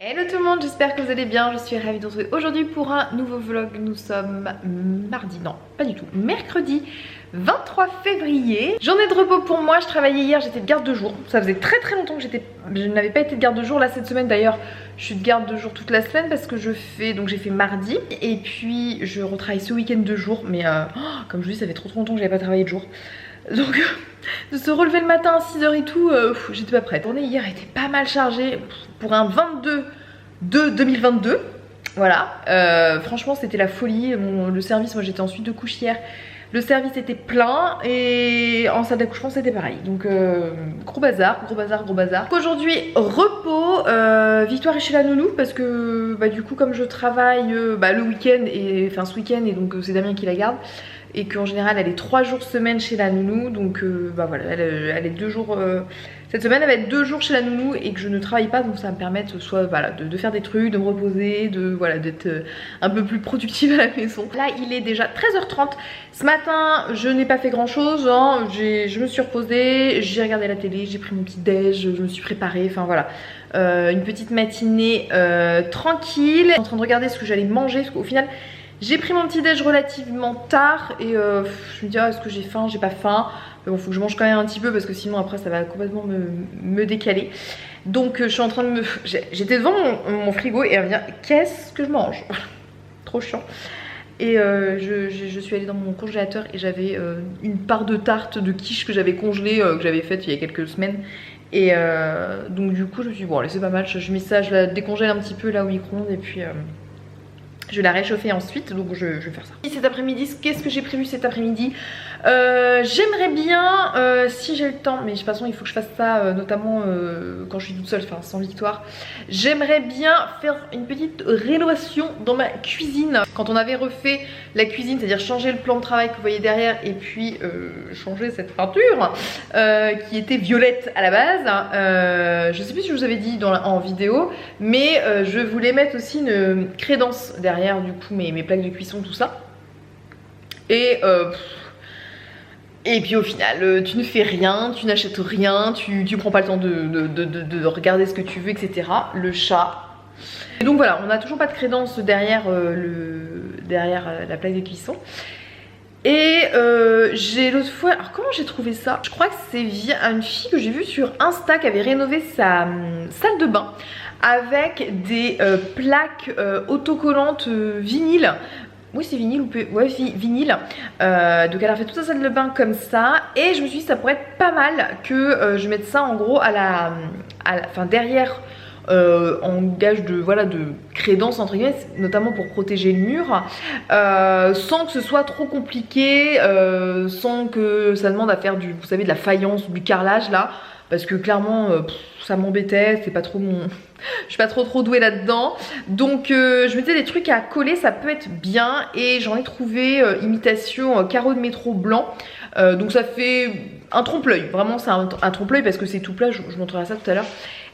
Hello tout le monde, j'espère que vous allez bien, je suis ravie de vous retrouver aujourd'hui pour un nouveau vlog. Nous sommes mardi, non pas du tout, mercredi 23 février. Journée de repos pour moi, je travaillais hier, j'étais de garde de jour. Ça faisait très longtemps que je n'avais pas été de garde de jour. Là cette semaine d'ailleurs, je suis de garde de jour toute la semaine parce que j'ai fait mardi. Et puis je retravaille ce week-end de jour, mais comme je vous dis ça fait trop longtemps que j'avais pas travaillé de jour. Donc de se relever le matin à 6h et tout, j'étais pas prête. La journée hier était pas mal chargée pour un 22/2/2022. Voilà, franchement c'était la folie. Le service, moi j'étais en suite de couche hier. Le service était plein et en salle d'accouchement c'était pareil. Donc gros bazar. Aujourd'hui repos, Victoire est chez la nounou parce que du coup comme je travaille le week-end et enfin ce week-end et donc c'est Damien qui la garde. Et qu'en général elle est 3 jours semaine chez la nounou. Donc voilà, elle est 2 jours cette semaine elle va être 2 jours chez la nounou et que je ne travaille pas. Donc ça va me permettre soit voilà, de faire des trucs, de me reposer, d'être un peu plus productive à la maison. Là il est déjà 13h30. Ce matin je n'ai pas fait grand chose hein. Je me suis reposée, j'ai regardé la télé, j'ai pris mon petit déj, je me suis préparée, enfin voilà. Une petite matinée tranquille. Je suis en train de regarder ce que j'allais manger parce qu'au final j'ai pris mon petit déj relativement tard et je me dis est-ce que j'ai faim, j'ai pas faim. Mais bon, faut que je mange quand même un petit peu parce que sinon après ça va complètement me décaler. Donc je suis en train de j'étais devant mon frigo et à me dire qu'est-ce que je mange. Trop chiant. Et je suis allée dans mon congélateur et j'avais une part de tarte de quiche que j'avais congelée, que j'avais faite il y a quelques semaines. Et donc du coup je me suis dit bon allez c'est pas mal, je mets ça, je la décongèle un petit peu là au micro-ondes et puis je vais la réchauffer ensuite, donc je vais faire ça. Cet après-midi, qu'est-ce que j'ai prévu cet après-midi? J'aimerais bien, si j'ai le temps, mais de toute façon il faut que je fasse ça notamment quand je suis toute seule, enfin sans Victoire. J'aimerais bien faire une petite rénovation dans ma cuisine. Quand on avait refait la cuisine, c'est-à-dire changer le plan de travail que vous voyez derrière et puis changer cette peinture qui était violette à la base. Je sais plus si je vous avais dit en vidéo, mais je voulais mettre aussi une crédence derrière du coup mes plaques de cuisson, tout ça. Et puis au final tu ne fais rien, tu n'achètes rien, tu prends pas le temps de regarder ce que tu veux, etc. Le chat. Et donc voilà, on n'a toujours pas de crédence derrière, la plaque de cuisson. Et j'ai l'autre fois, alors comment j'ai trouvé ça? Je crois que c'est via une fille que j'ai vue sur Insta qui avait rénové sa salle de bain avec des plaques autocollantes vinyle. Oui c'est vinyle ou ouais vinyle. Donc elle a fait toute sa salle de bain comme ça. Et je me suis dit ça pourrait être pas mal que je mette ça en gros enfin derrière en gage de crédence entre guillemets, notamment pour protéger le mur, sans que ce soit trop compliqué, sans que ça demande à faire vous savez de la faïence ou du carrelage là, parce que clairement ça m'embêtait, c'est pas trop mon... Je suis pas trop douée là-dedans. Donc je me disais des trucs à coller, ça peut être bien. Et j'en ai trouvé imitation carreau de métro blanc. Donc ça fait un trompe-l'œil. Vraiment c'est un trompe-l'œil parce que c'est tout plat, je vous montrerai ça tout à l'heure.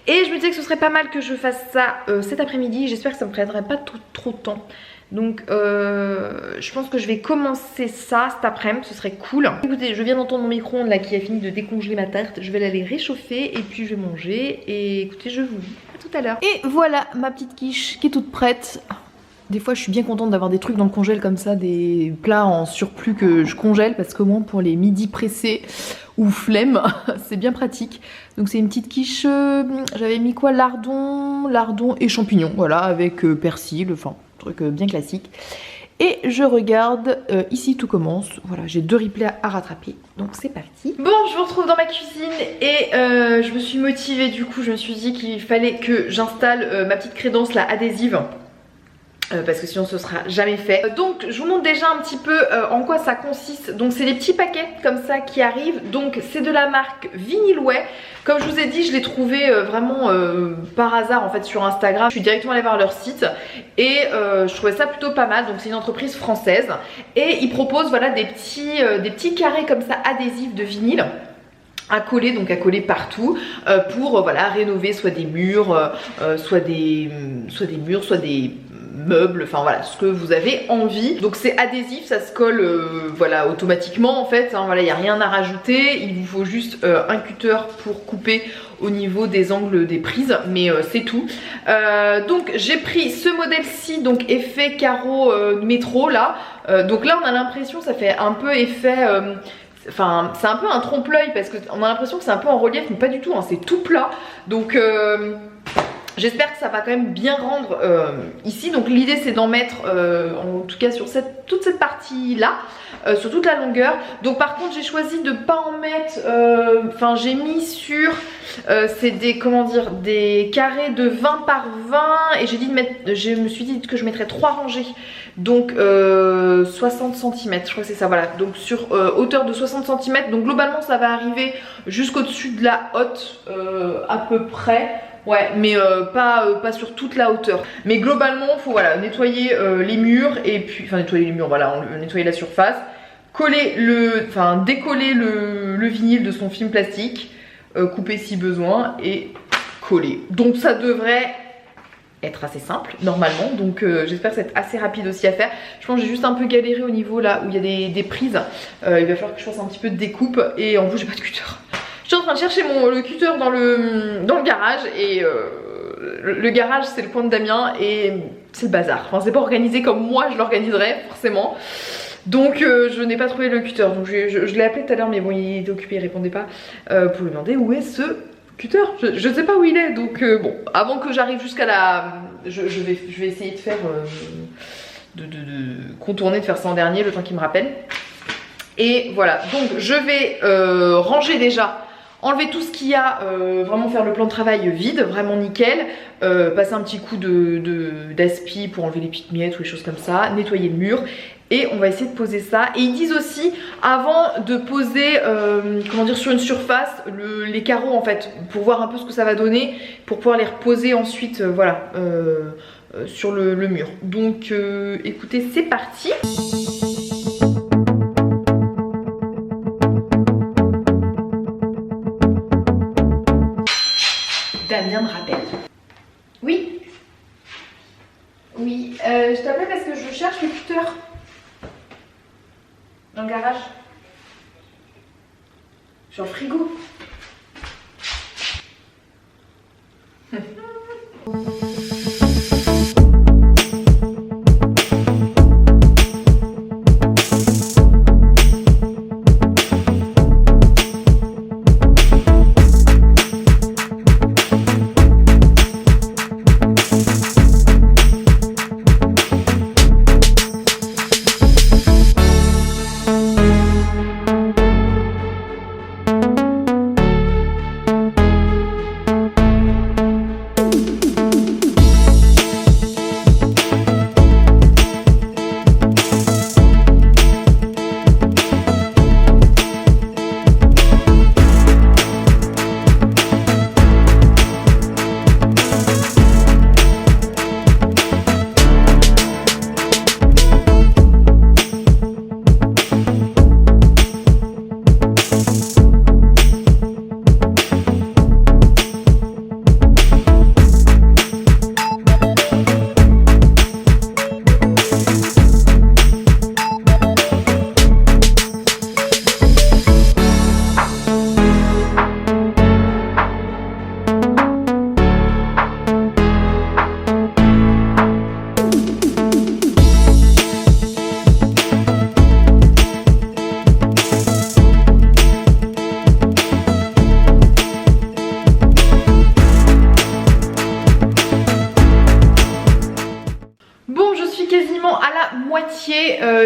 Et je me disais que ce serait pas mal que je fasse ça cet après-midi. J'espère que ça me prendrait pas trop de temps. Donc je pense que je vais commencer ça cet après-midi, ce serait cool. Écoutez, je viens d'entendre mon micro-ondes là qui a fini de décongeler ma tarte. Je vais l'aller réchauffer et puis je vais manger. Et écoutez, je vous dis à tout à l'heure. Et voilà ma petite quiche qui est toute prête. Des fois je suis bien contente d'avoir des trucs dans le congèle comme ça, des plats en surplus que je congèle parce qu'au moins pour les midis pressés ou flemme, c'est bien pratique. Donc c'est une petite quiche, j'avais mis quoi? Lardon et champignons, voilà, avec persil, enfin truc bien classique. Et je regarde, ici tout commence, voilà, j'ai 2 replays à rattraper, donc c'est parti. Bon, je vous retrouve dans ma cuisine et je me suis motivée du coup, je me suis dit qu'il fallait que j'installe ma petite crédence là adhésive. Parce que sinon ce sera jamais fait. Donc je vous montre déjà un petit peu en quoi ça consiste. Donc c'est des petits paquets comme ça qui arrivent. Donc c'est de la marque Vinylway. Comme je vous ai dit, je l'ai trouvé vraiment par hasard en fait sur Instagram. Je suis directement allée voir leur site et je trouvais ça plutôt pas mal. Donc c'est une entreprise française et ils proposent voilà des petits carrés comme ça adhésifs de vinyle à coller, donc à coller partout pour voilà rénover soit des murs, soit des meubles, enfin voilà ce que vous avez envie. Donc c'est adhésif, ça se colle voilà automatiquement en fait, hein, voilà il n'y a rien à rajouter, il vous faut juste un cutter pour couper au niveau des angles des prises, mais c'est tout. Donc j'ai pris ce modèle-ci, donc effet carreau métro là. Donc là on a l'impression, ça fait un peu effet... Enfin, c'est un peu un trompe-l'œil parce qu'on a l'impression que c'est un peu en relief, mais pas du tout, hein, c'est tout plat. Donc j'espère que ça va quand même bien rendre ici. Donc l'idée c'est d'en mettre en tout cas sur toute cette partie là, sur toute la longueur. Donc par contre j'ai choisi de pas en mettre, enfin j'ai mis sur c'est des, comment dire, des carrés de 20 par 20 et j'ai dit de mettre, je me suis dit que je mettrais 3 rangées. Donc 60 cm, je crois que c'est ça, voilà. Donc sur hauteur de 60 cm, donc globalement ça va arriver jusqu'au-dessus de la hotte à peu près. Ouais, mais pas sur toute la hauteur. Mais globalement, il faut voilà, nettoyer les murs et puis, enfin nettoyer les murs, voilà, nettoyer la surface, coller décoller le vinyle de son film plastique, couper si besoin et coller. Donc ça devrait être assez simple normalement, donc j'espère que c'est assez rapide aussi à faire. Je pense que j'ai juste un peu galéré au niveau là où il y a des prises. Il va falloir que je fasse un petit peu de découpe et en plus j'ai pas de cutter. Je suis en train de chercher le cutter dans le garage et le garage c'est le coin de Damien et c'est le bazar. Enfin c'est pas organisé comme moi je l'organiserais forcément. Donc je n'ai pas trouvé le cutter. Donc je l'ai appelé tout à l'heure mais bon il était occupé, il répondait pas pour lui demander où est ce cutter. Je ne sais pas où il est donc bon avant que j'arrive jusqu'à la... Je vais essayer de faire... de contourner, de faire ça en dernier le temps qu'il me rappelle. Et voilà donc je vais ranger déjà, enlever tout ce qu'il y a, vraiment faire le plan de travail vide, vraiment nickel, passer un petit coup d'aspi pour enlever les petites miettes ou les choses comme ça, nettoyer le mur et on va essayer de poser ça. Et ils disent aussi avant de poser, comment dire, sur une surface les carreaux en fait, pour voir un peu ce que ça va donner, pour pouvoir les reposer ensuite, voilà, sur le mur. Donc écoutez, c'est parti. Damien me rappelle. Oui. Oui, je t'appelle parce que je cherche le cutter. Dans le garage. Sur le frigo.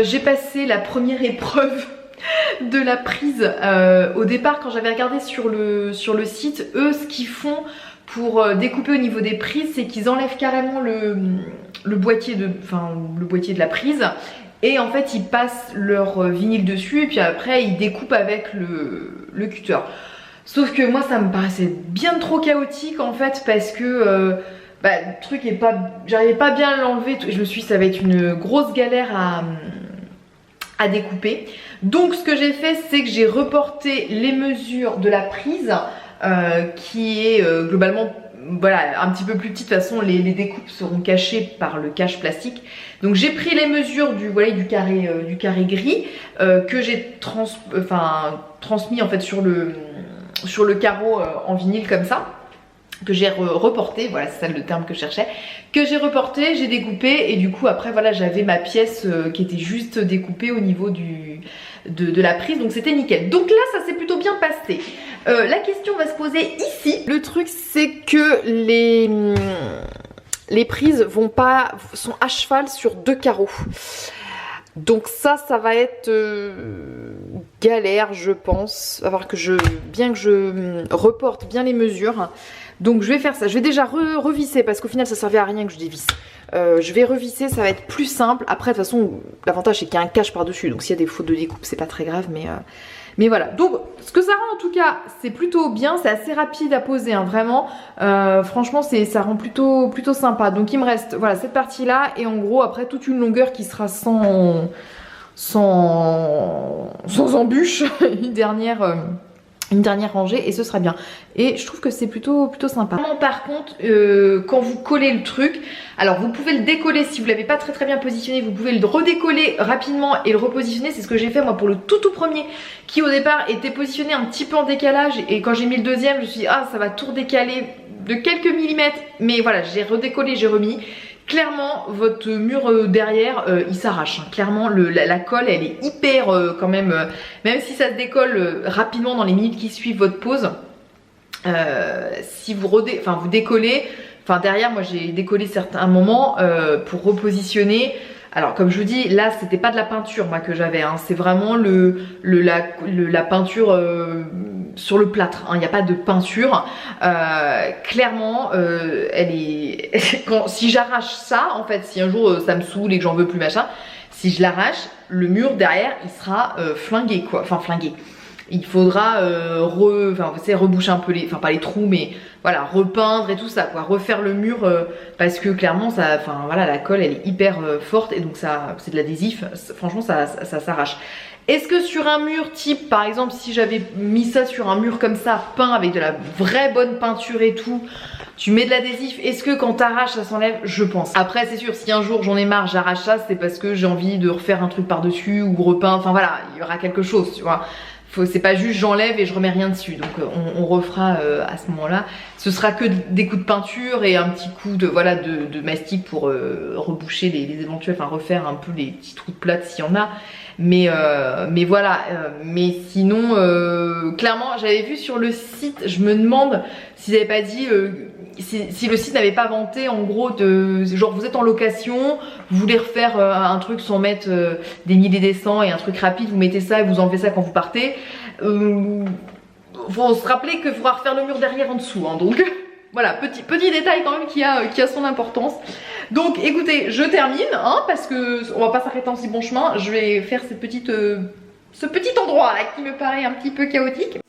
J'ai passé la première épreuve de la prise. Au départ quand j'avais regardé sur le site, eux ce qu'ils font pour découper au niveau des prises, c'est qu'ils enlèvent carrément le boîtier de la prise et en fait ils passent leur vinyle dessus et puis après ils découpent avec le cutter. Sauf que moi ça me paraissait bien trop chaotique en fait parce que le truc est pas, j'arrivais pas bien à l'enlever. Je me suis dit ça va être une grosse galère à découper. Donc ce que j'ai fait c'est que j'ai reporté les mesures de la prise qui est globalement voilà, un petit peu plus petite. De toute façon les découpes seront cachées par le cache plastique. Donc j'ai pris les mesures du carré gris que j'ai transmis en fait sur sur le carreau en vinyle comme ça, que j'ai reporté, voilà c'est ça le terme que je cherchais, que j'ai reporté, j'ai découpé et du coup après voilà j'avais ma pièce qui était juste découpée au niveau de la prise, donc c'était nickel. Donc là ça s'est plutôt bien passé. La question va se poser ici. Le truc c'est que les prises sont à cheval sur 2 carreaux. Donc ça va être galère je pense. Il va falloir que je reporte bien les mesures. Donc je vais faire ça, je vais déjà revisser parce qu'au final ça servait à rien que je dévisse. Je vais revisser, ça va être plus simple. Après de toute façon l'avantage c'est qu'il y a un cache par dessus, donc s'il y a des fautes de découpe c'est pas très grave, mais voilà. Donc ce que ça rend en tout cas c'est plutôt bien, c'est assez rapide à poser hein, vraiment. Franchement ça rend plutôt sympa. Donc il me reste voilà cette partie là et en gros après toute une longueur qui sera sans embûche, une dernière rangée et ce sera bien. Et je trouve que c'est plutôt sympa. Par contre, quand vous collez le truc, alors vous pouvez le décoller si vous l'avez pas très bien positionné, vous pouvez le redécoller rapidement et le repositionner. C'est ce que j'ai fait moi pour le tout premier qui au départ était positionné un petit peu en décalage et quand j'ai mis le deuxième, je me suis dit ah ça va tout redécaler de quelques millimètres, mais voilà j'ai redécollé, j'ai remis. Clairement votre mur derrière il s'arrache hein. Clairement la colle elle est hyper quand même même si ça se décolle rapidement dans les minutes qui suivent votre pose, si vous décollez, enfin derrière moi j'ai décollé certains moments pour repositionner. Alors comme je vous dis là c'était pas de la peinture moi que j'avais hein. C'est vraiment la peinture sur le plâtre, il n'y a pas de peinture. Clairement elle est si j'arrache ça en fait, si un jour ça me saoule et que j'en veux plus machin, si je l'arrache le mur derrière il sera flingué quoi, enfin flingué. Il faudra reboucher un peu les, enfin pas les trous mais voilà repeindre et tout ça quoi, refaire le mur parce que clairement ça, enfin voilà la colle elle est hyper forte et donc ça c'est de l'adhésif, franchement ça s'arrache. Est-ce que sur un mur type par exemple si j'avais mis ça sur un mur comme ça peint avec de la vraie bonne peinture et tout, tu mets de l'adhésif, est-ce que quand t'arraches ça s'enlève? Je pense. Après c'est sûr si un jour j'en ai marre j'arrache ça, c'est parce que j'ai envie de refaire un truc par dessus ou repeindre, enfin voilà il y aura quelque chose tu vois. C'est pas juste j'enlève et je remets rien dessus, donc on refera à ce moment là. Ce sera que des coups de peinture et un petit coup de mastic pour reboucher les éventuels, enfin refaire un peu les petits trous de plâtre s'il y en a. Mais voilà, mais sinon clairement j'avais vu sur le site, je me demande s'ils n'avaient pas dit si le site n'avait pas vanté en gros de genre vous êtes en location, vous voulez refaire un truc sans mettre des milliers des cents et un truc rapide, vous mettez ça et vous enlevez ça quand vous partez. Faut se rappeler qu'il faudra refaire le mur derrière en dessous hein, donc voilà, petit détail quand même qui a son importance. Donc écoutez, je termine hein, parce que on va pas s'arrêter en si bon chemin. Je vais faire ce petit endroit là qui me paraît un petit peu chaotique.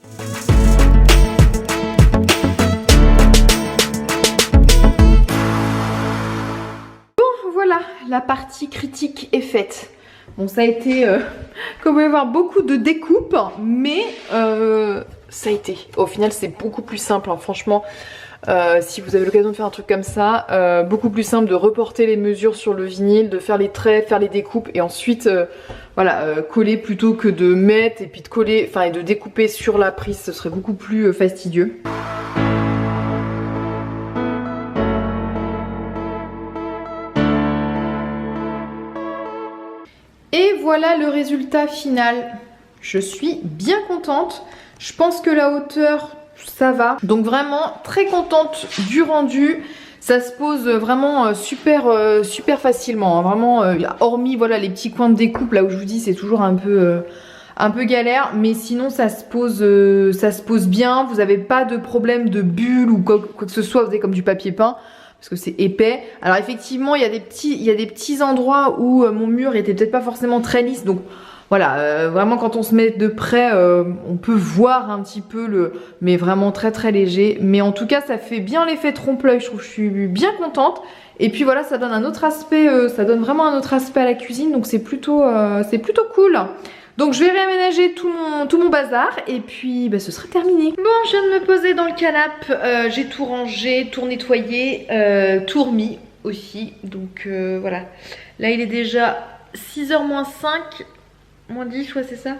Bon voilà, la partie critique est faite. Bon ça a été, comme vous pouvez voir, beaucoup de découpes, mais ça a été. Au final c'est beaucoup plus simple hein, franchement. Si vous avez l'occasion de faire un truc comme ça, beaucoup plus simple de reporter les mesures sur le vinyle, de faire les traits, faire les découpes et ensuite voilà, coller plutôt que de mettre et puis de coller, enfin et de découper sur la prise, ce serait beaucoup plus fastidieux. Et voilà le résultat final. Je suis bien contente. Je pense que la hauteur ça va, donc vraiment très contente du rendu. Ça se pose vraiment super facilement hein. Vraiment hormis voilà les petits coins de découpe là où je vous dis c'est toujours un peu galère, mais sinon ça se pose bien. Vous n'avez pas de problème de bulle ou quoi que ce soit, vous avez comme du papier peint parce que c'est épais. Alors effectivement il y a des petits endroits où mon mur était peut-être pas forcément très lisse, donc voilà, vraiment quand on se met de près, on peut voir un petit peu mais vraiment très léger. Mais en tout cas, ça fait bien l'effet trompe-l'œil, je trouve que je suis bien contente. Et puis voilà, ça donne un autre aspect, ça donne vraiment un autre aspect à la cuisine, donc c'est plutôt cool. Donc je vais réaménager tout mon bazar et puis bah, ce sera terminé. Bon, je viens de me poser dans le canapé, j'ai tout rangé, tout nettoyé, tout remis aussi. Donc voilà, là il est déjà 6h moins 5. Moins 10, ouais c'est ça.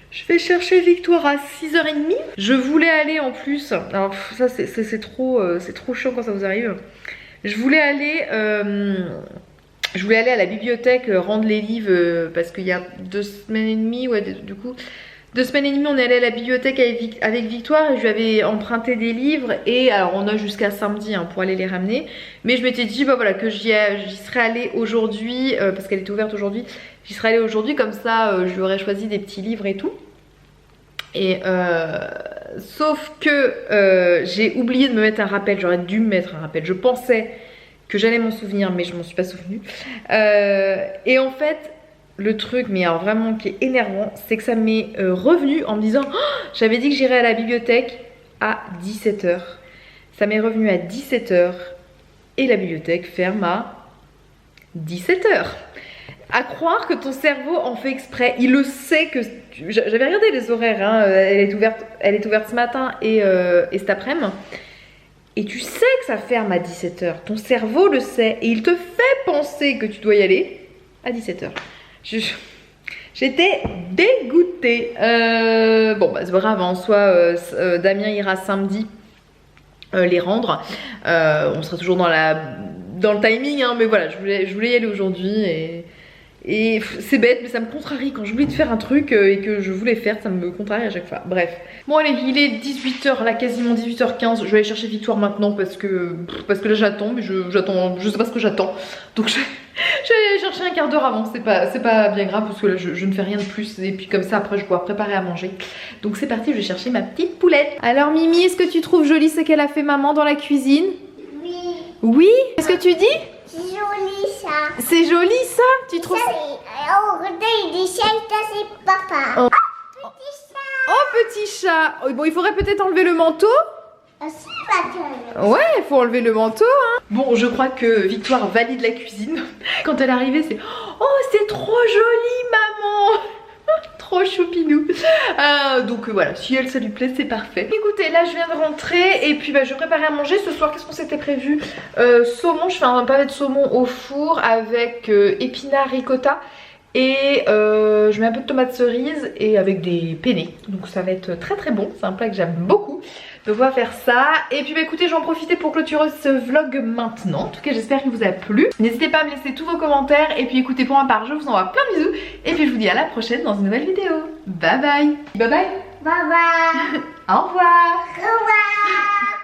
Je vais chercher Victoire à 6h30. Je voulais aller en plus, alors ça c'est trop chiant quand ça vous arrive. Je voulais aller à la bibliothèque rendre les livres parce qu'il y a 2 semaines et demie, ouais, du coup 2 semaines et demie on est allé à la bibliothèque avec Victoire et je lui avais emprunté des livres et alors on a jusqu'à samedi hein, pour aller les ramener. Mais je m'étais dit bah voilà que j'y serais allée aujourd'hui parce qu'elle était ouverte aujourd'hui. J'y serais allée aujourd'hui comme ça je lui aurais choisi des petits livres et tout. Et sauf que j'ai oublié de me mettre un rappel, j'aurais dû me mettre un rappel. Je pensais que j'allais m'en souvenir mais je m'en suis pas souvenue. Et en fait le truc, mais alors vraiment qui est énervant, c'est que ça m'est revenu en me disant oh, j'avais dit que j'irais à la bibliothèque à 17h. Ça m'est revenu à 17h et la bibliothèque ferme à 17h. À croire que ton cerveau en fait exprès, il le sait que... J'avais regardé les horaires, hein, elle est ouverte ce matin et cet après-midi. Et tu sais que ça ferme à 17h, ton cerveau le sait et il te fait penser que tu dois y aller à 17h. J'étais dégoûtée. Bon bah c'est pas grave, en soi Damien ira samedi les rendre. On sera toujours dans le timing hein, mais voilà, je voulais y aller aujourd'hui et c'est bête mais ça me contrarie quand j'oublie de faire un truc et que je voulais faire, ça me contrarie à chaque fois. Bref. Bon allez, il est 18h là, quasiment 18h15. Je vais aller chercher Victoire maintenant parce que là j'attends, mais je sais pas ce que j'attends. Donc je vais aller chercher un quart d'heure avant, c'est pas bien grave parce que là je ne fais rien de plus et puis comme ça après je dois préparer à manger. Donc c'est parti, je vais chercher ma petite poulette. Alors Mimi, est-ce que tu trouves joli ce qu'elle a fait maman dans la cuisine? Oui. Oui? Qu'est-ce que tu dis? C'est joli ça. C'est joli ça? Tu trouves ça? Oh, regarde, il dit ça, c'est papa. Oh. Oh, petit chat. Oh petit chat. Oh, bon il faudrait peut-être enlever le manteau. C'est pas Ouais, il faut enlever le manteau hein. Bon, je crois que Victoire valide la cuisine. Quand elle est arrivée, c'est oh, c'est trop joli maman. Trop choupinou. Donc voilà, si elle ça lui plaît, c'est parfait. Écoutez, là je viens de rentrer et puis bah, je vais préparer à manger. Ce soir, qu'est-ce qu'on s'était prévu? Saumon, je fais un pavé de saumon au four avec épinards ricotta. Et je mets un peu de tomates cerises et avec des penne. Donc ça va être très très bon, c'est un plat que j'aime beaucoup. Donc on va faire ça. Et puis bah écoutez, j'en profite pour clôturer ce vlog maintenant. En tout cas j'espère qu'il vous a plu. N'hésitez pas à me laisser tous vos commentaires. Et puis écoutez, pour ma part je vous envoie plein de bisous. Et puis je vous dis à la prochaine dans une nouvelle vidéo. Bye bye. Bye bye. Bye bye. Au revoir. Au revoir.